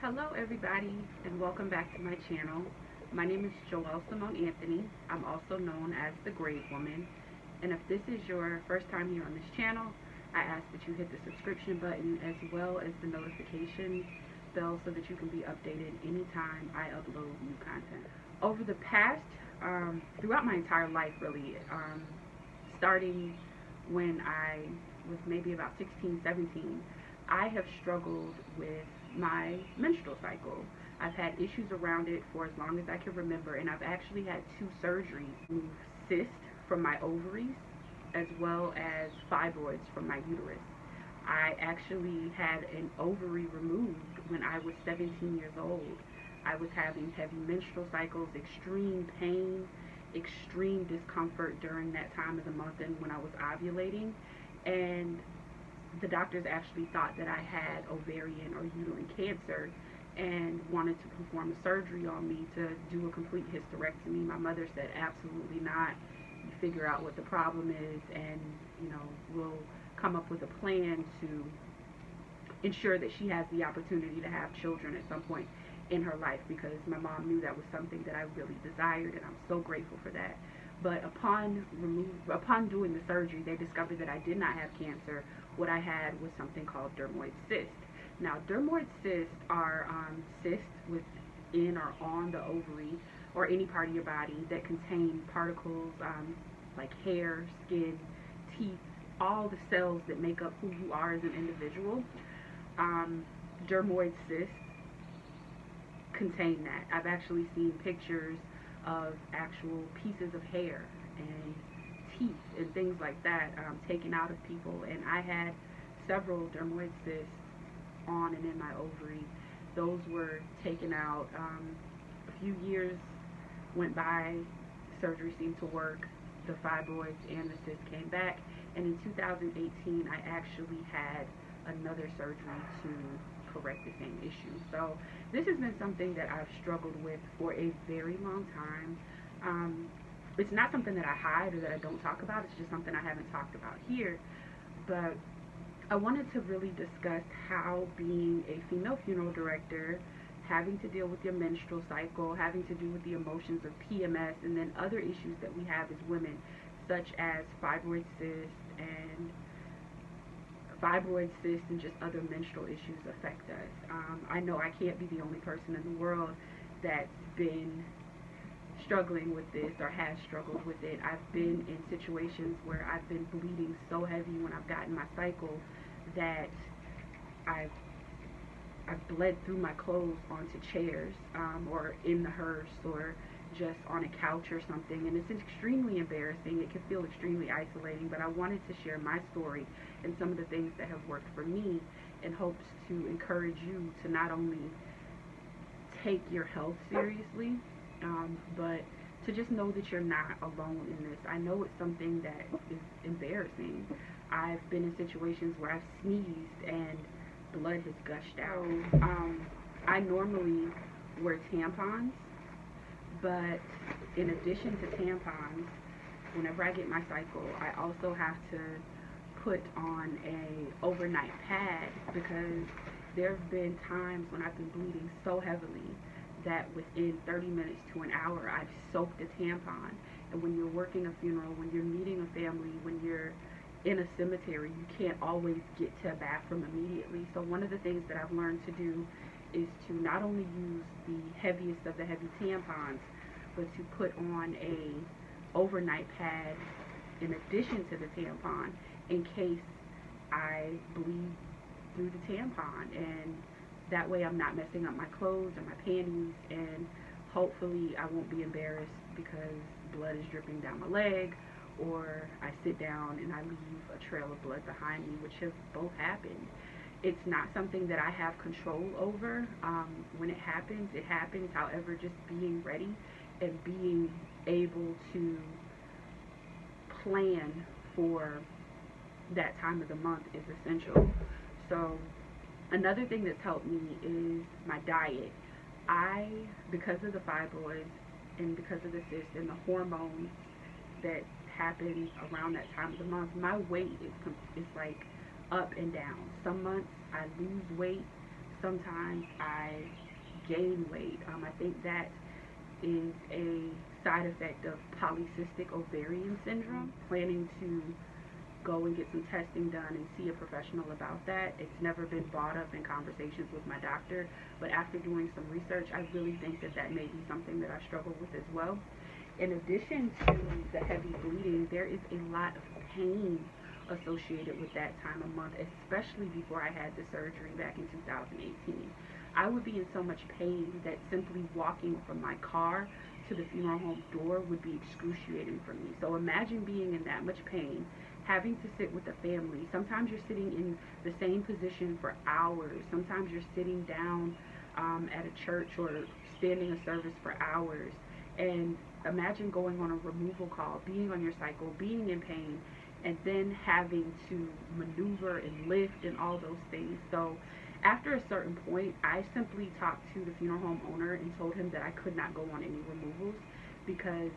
Hello everybody and welcome back to my channel. My name is Joelle Simone Anthony. I'm also known as the Grave Woman. And if this is your first time here on this channel, I ask that you hit the subscription button as well as the notification bell so that you can be updated anytime I upload new content. Over the past, throughout my entire life really, starting when I was maybe about 16, 17, I have struggled with my menstrual cycle. I've had issues around it for as long as I can remember, and I've actually had two surgeries to remove cysts from my ovaries as well as fibroids from my uterus. I actually had an ovary removed when I was 17 years old. I was having heavy menstrual cycles, extreme pain, extreme discomfort during that time of the month and when I was ovulating. And the doctors actually thought that I had ovarian or uterine cancer and wanted to perform a surgery on me to do a complete hysterectomy. My mother said, absolutely not. You figure out what the problem is, and we'll come up with a plan to ensure that she has the opportunity to have children at some point in her life, because my mom knew that was something that I really desired, and I'm so grateful for that. But upon doing the surgery, they discovered that I did not have cancer. What I had was something called dermoid cyst. Now, dermoid cysts are cysts within or on the ovary or any part of your body that contain particles like hair, skin, teeth, all the cells that make up who you are as an individual. Dermoid cysts contain that. I've actually seen pictures of actual pieces of hair and teeth and things like that taken out of people, and I had several dermoid cysts on and in my ovary. Those were taken out. A few years went by, surgery seemed to work, the fibroids and the cysts came back, and in 2018 I actually had another surgery to correct the same issue. So this has been something that I've struggled with for a very long time. It's not something that I hide or that I don't talk about. It's just something I haven't talked about here. But I wanted to really discuss how being a female funeral director, having to deal with your menstrual cycle, having to do with the emotions of PMS, and then other issues that we have as women, such as fibroid cysts and just other menstrual issues affect us. I know I can't be the only person in the world that's been struggling with this or has struggled with it. I've been in situations where I've been bleeding so heavy when I've gotten my cycle that I've bled through my clothes onto chairs or in the hearse or just on a couch or something, and it's extremely embarrassing. It can feel extremely isolating, but I wanted to share my story and some of the things that have worked for me in hopes to encourage you to not only take your health seriously, but to just know that you're not alone in this. I know it's something that is embarrassing. I've been in situations where I've sneezed and blood has gushed out. I normally wear tampons, but in addition to tampons, whenever I get my cycle, I also have to put on a overnight pad, because there have been times when I've been bleeding so heavily that within 30 minutes to an hour I've soaked a tampon. And when you're working a funeral, when you're meeting a family, when you're in a cemetery, you can't always get to a bathroom immediately. So one of the things that I've learned to do is to not only use the heaviest of the heavy tampons, but to put on a overnight pad in addition to the tampon in case I bleed through the tampon, and that way I'm not messing up my clothes or my panties, and hopefully I won't be embarrassed because blood is dripping down my leg, or I sit down and I leave a trail of blood behind me, which have both happened. It's not something that I have control over. When it happens, it happens. However, just being ready and being able to plan for that time of the month is essential. So another thing that's helped me is my diet. Because of the fibroids and because of the cysts and the hormones that happen around that time of the month, my weight is like up and down. Some months I lose weight, sometimes I gain weight. I think that is a side effect of polycystic ovarian syndrome. Planning to go and get some testing done and see a professional about that. It's never been brought up in conversations with my doctor, but after doing some research, I really think that that may be something that I struggle with as well. In addition to the heavy bleeding, there is a lot of pain associated with that time of month, especially before I had the surgery back in 2018. I would be in so much pain that simply walking from my car to the funeral home door would be excruciating for me. So imagine being in that much pain, having to sit with the family. Sometimes you're sitting in the same position for hours. Sometimes you're sitting down at a church or standing a service for hours. And imagine going on a removal call, being on your cycle, being in pain, and then having to maneuver and lift and all those things. So after a certain point, I simply talked to the funeral home owner and told him that I could not go on any removals because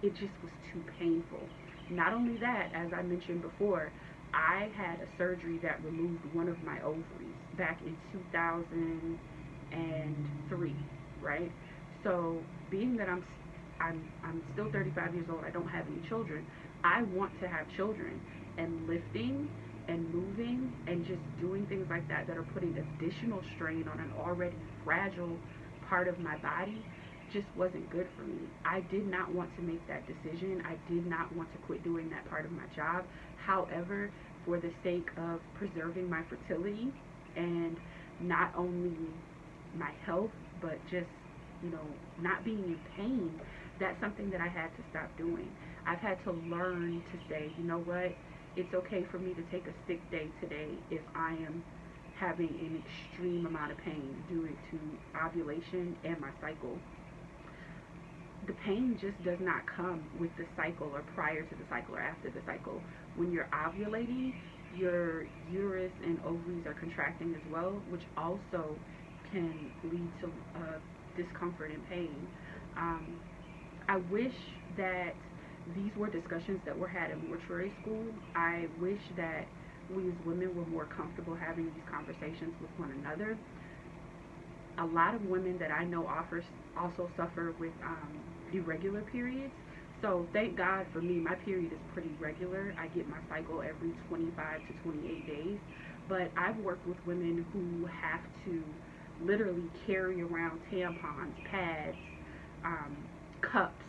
it just was too painful. Not only that, as I mentioned before, I had a surgery that removed one of my ovaries back in 2003, right? So being that I'm still 35 years old, I don't have any children, I want to have children, and lifting and moving and just doing things like that that are putting additional strain on an already fragile part of my body just wasn't good for me. I did not want to make that decision. I did not want to quit doing that part of my job. However, for the sake of preserving my fertility and not only my health, but just, not being in pain, that's something that I had to stop doing. I've had to learn to say, you know what, it's okay for me to take a sick day today if I am having an extreme amount of pain due to ovulation and my cycle. The pain just does not come with the cycle or prior to the cycle or after the cycle. When you're ovulating, your uterus and ovaries are contracting as well, which also can lead to discomfort and pain. I wish that these were discussions that were had in mortuary school. I wish that we as women were more comfortable having these conversations with one another. A lot of women that I know also suffer with irregular periods. So thank God for me, my period is pretty regular. I get my cycle every 25 to 28 days. But I've worked with women who have to literally carry around tampons, pads, cups,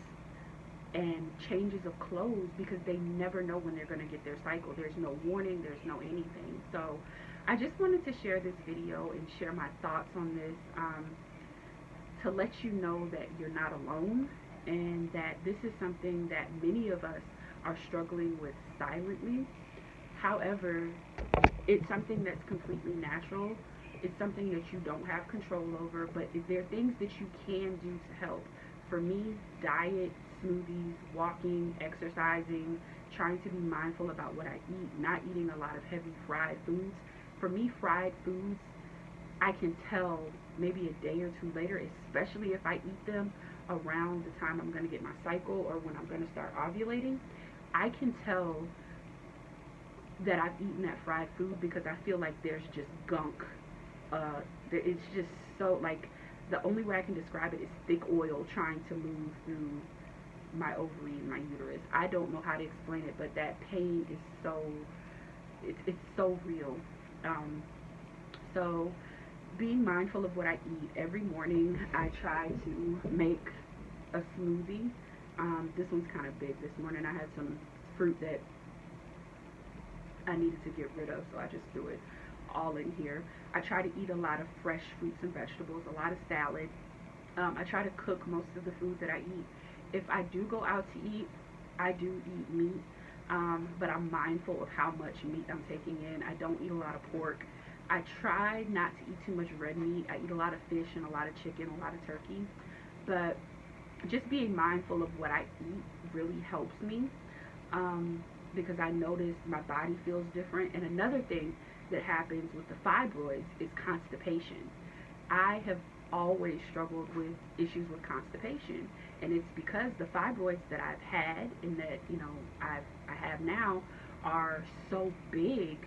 and changes of clothes because they never know when they're going to get their cycle. There's no warning, there's no anything. So I just wanted to share this video and share my thoughts on this to let you know that you're not alone and that this is something that many of us are struggling with silently. However, it's something that's completely natural. It's something that you don't have control over, but there are things that you can do to help. For me, diet, smoothies, walking, exercising, trying to be mindful about what I eat, not eating a lot of heavy fried foods. For me, fried foods, I can tell maybe a day or two later, especially if I eat them around the time I'm going to get my cycle or when I'm going to start ovulating. I can tell that I've eaten that fried food because I feel like there's just gunk. It's just so, like, the only way I can describe it is thick oil trying to move through my ovary and my uterus. I don't know how to explain it, but that pain is so, it's so real. So being mindful of what I eat. Every morning I try to make a smoothie. This one's kind of big this morning. I had some fruit that I needed to get rid of, so I just threw it all in here. I try to eat a lot of fresh fruits and vegetables, a lot of salad. I try to cook most of the food that I eat. If I do go out to eat, I do eat meat, but I'm mindful of how much meat I'm taking in. I don't eat a lot of pork. I try not to eat too much red meat. I eat a lot of fish and a lot of chicken, a lot of turkey. But just being mindful of what I eat really helps me because I notice my body feels different. And another thing that happens with the fibroids is constipation. I have always struggled with issues with constipation, and it's because the fibroids that I've had and that I have now are so big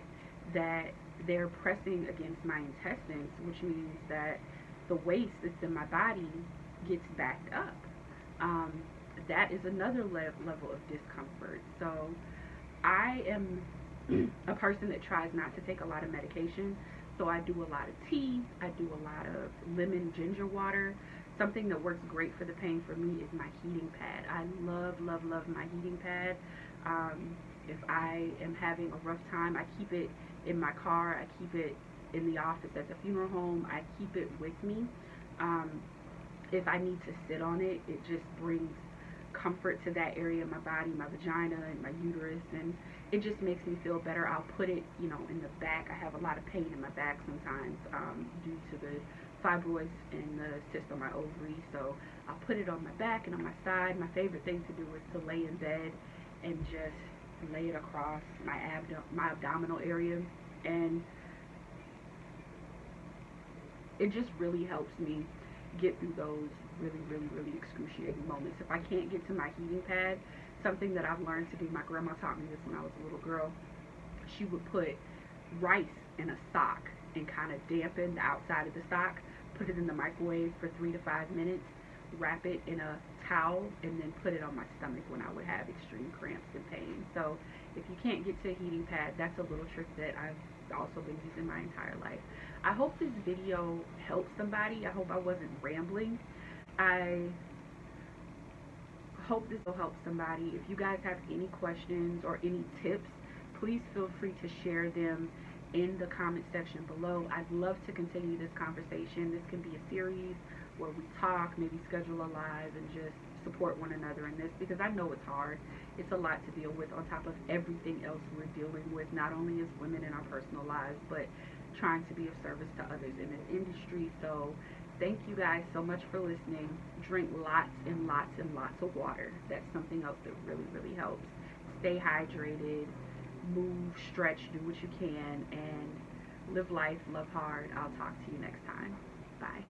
that they're pressing against my intestines, which means that the waste that's in my body gets backed up. Um, that is another level of discomfort. So I am a person that tries not to take a lot of medication. So I do a lot of tea. I do a lot of lemon ginger water. Something that works great for the pain for me is my heating pad. I love, love, love my heating pad. If I am having a rough time, I keep it in my car. I keep it in the office at the funeral home. I keep it with me. Um, if I need to sit on it, it just brings comfort to that area of my body, my vagina and my uterus, and it just makes me feel better. I'll put it, in the back. I have a lot of pain in my back sometimes due to the fibroids and the cyst on my ovary, so I'll put it on my back and on my side. My favorite thing to do is to lay in bed and just lay it across my abdominal area, and it just really helps me get through those really, really, really excruciating moments. If I can't get to my heating pad, something that I've learned to do, my grandma taught me this when I was a little girl. She would put rice in a sock and kind of dampen the outside of the sock, put it in the microwave for 3 to 5 minutes, wrap it in a towel, and then put it on my stomach when I would have extreme cramps and pain. So if you can't get to a heating pad, that's a little trick that I've also been using my entire life. I hope this video helped somebody. I hope I wasn't rambling. I hope this will help somebody. If you guys have any questions or any tips, please feel free to share them in the comment section below. I'd love to continue this conversation. This can be a series where we talk, maybe schedule a live, and just support one another in this, because I know it's hard. It's a lot to deal with on top of everything else we're dealing with, not only as women in our personal lives, but trying to be of service to others in this industry. So thank you guys so much for listening. Drink lots and lots and lots of water. That's something else that really, really helps. Stay hydrated, move, stretch, do what you can, and live life, love hard. I'll talk to you next time. Bye.